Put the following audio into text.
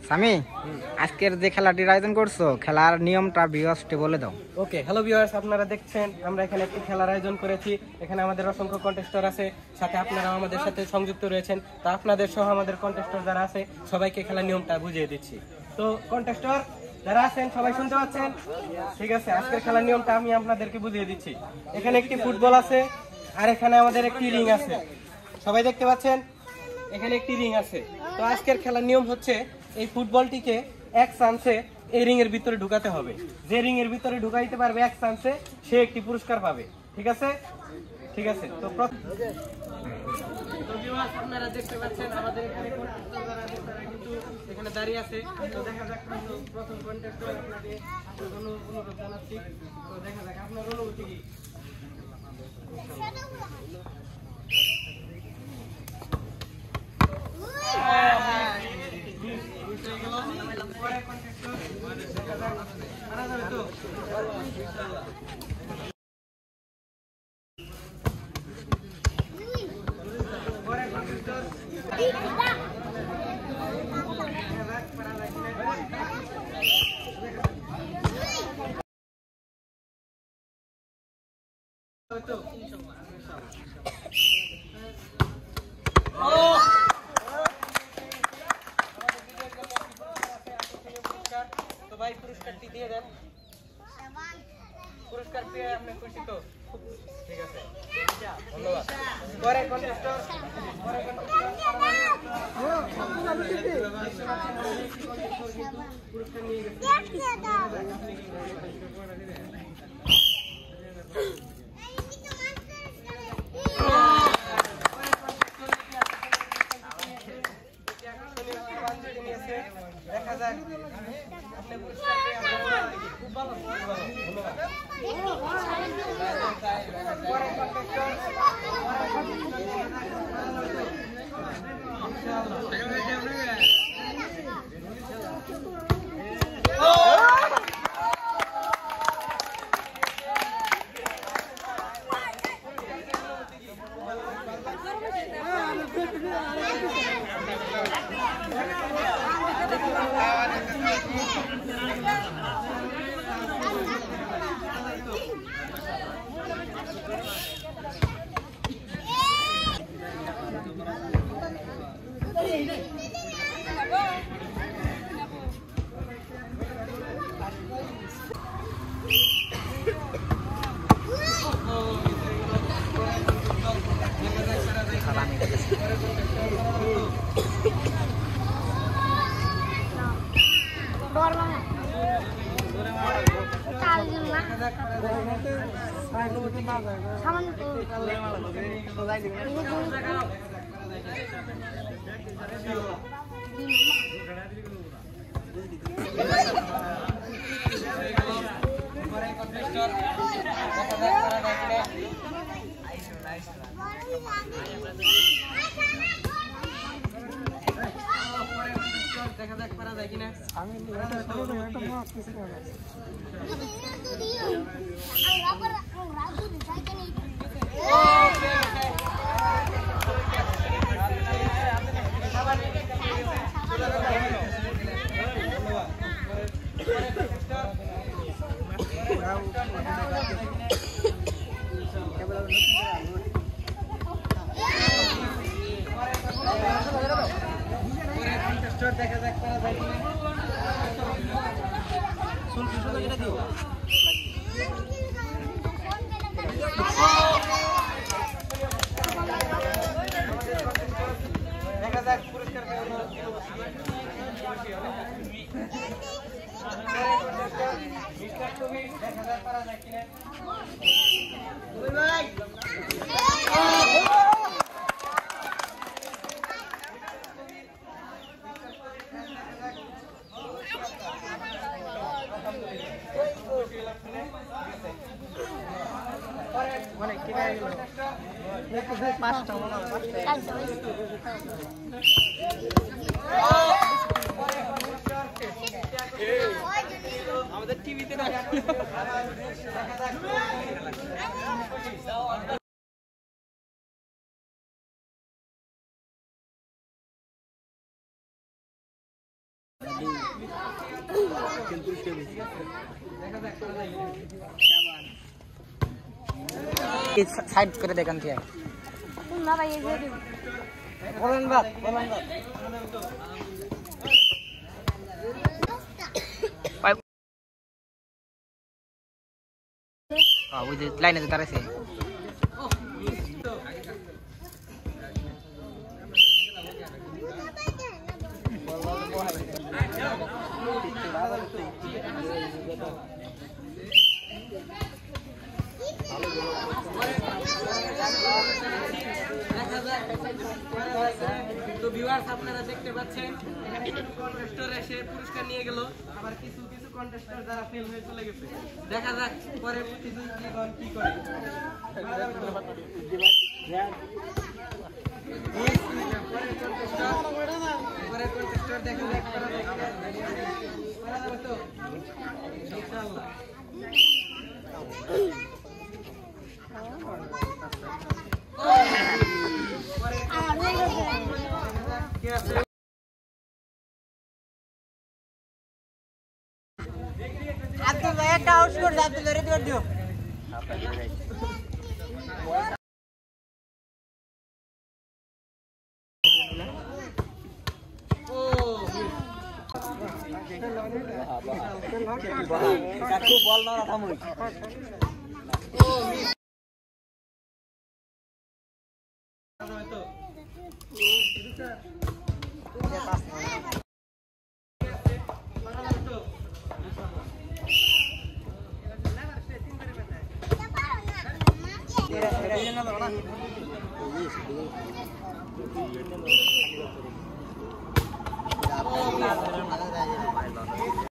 সামি, আজকের যে খেলাটির আয়োজন করছো, খেলার নিয়মটা ভিউয়ার্সকে বলে দাও। ওকে, হ্যালো ভিউয়ার্স, আপনারা দেখছেন আমরা এখানে একটি খেলার আয়োজন করেছি। এখানে আমাদের অসংখ্য কন্টেস্টর আছে, সাথে আপনারা আমাদের সাথে সংযুক্ত রয়েছেন। তো আপনাদের সহ আমাদের কন্টেস্টর যারা আছে সবাইকে খেলার নিয়মটা বুঝিয়ে দিচ্ছি। তো কন্টেস্টর যারা আছেন সবাই শুনতে পাচ্ছেন? ঠিক আছে, আজকের খেলার নিয়মটা আমি আপনাদেরকে বুঝিয়ে দিচ্ছি। এখানে একটি ফুটবল আছে, আর এখানে আমাদের একটি রিং আছে। সবাই দেখতে পাচ্ছেন? এখানে একটি রিং আছে। তো আজকের খেলার নিয়ম হচ্ছে এই ফুটবলটিকে এক চান্সে এই রিং এর ভিতরে ঢুকাতে হবে। যে রিং এর ভিতরে ঢুকাইতে পারবে এক চান্সে সে একটি পুরস্কার পাবে। ঠিক আছে? ঠিক আছে। তো আপনারা দেখতে পাচ্ছেন আমাদের এখানে কিন্তু এখানে দাঁড়িয়ে আছে। তো দেখা যাক প্রথম কন্টেস্টর আপনাকে অনুরোধ জানাচ্ছি। তো দেখা যাক আপনার অনুভূতি কি। তো ভাই পুরস্কারটি দিয়ে দেন। পুরস্কার পেয়ে আপনি খুশি তো? ঠিক আছে, ধন্যবাদ। পরে কন্টেস্টর পুরস্কার নিয়ে গেছে। দেখা যাক আপনি পুরস্কার পেয়ে খুব ভালো, ধন্যবাদ। দেখা যাক পারা যায় কিনা। দেখা যাক পারা যায় কিনা। দেখা যাক পুরস্কার দেখা যাক পারা যায় কিনা। অনেক কিনা পাঁচটা মনে হয়। আমাদের টিভিতে না সাইড করে দেখান থেকে না ভাই এই যে বলেন বাদ ওই যে লাইনে যে দাঁড়াইছে তো ভিউয়ার্স আপনারা দেখতে পাচ্ছেন কন্টেস্টর এসে পুরস্কার নিয়ে গেল আবার কিছু কিছু কন্টেস্টর যারা ফেল হয়ে চলে গেছে দেখা যাক পরে প্রতিযোগিগণ কি করে পরের কন্টেস্টর দেখা যাক করা যাবে তো ইনশাআল্লাহ আব্দুল ভাই একটা আউট করে আব্দুল ভাই রেডি করে দিও কাকু বল না থামুই তো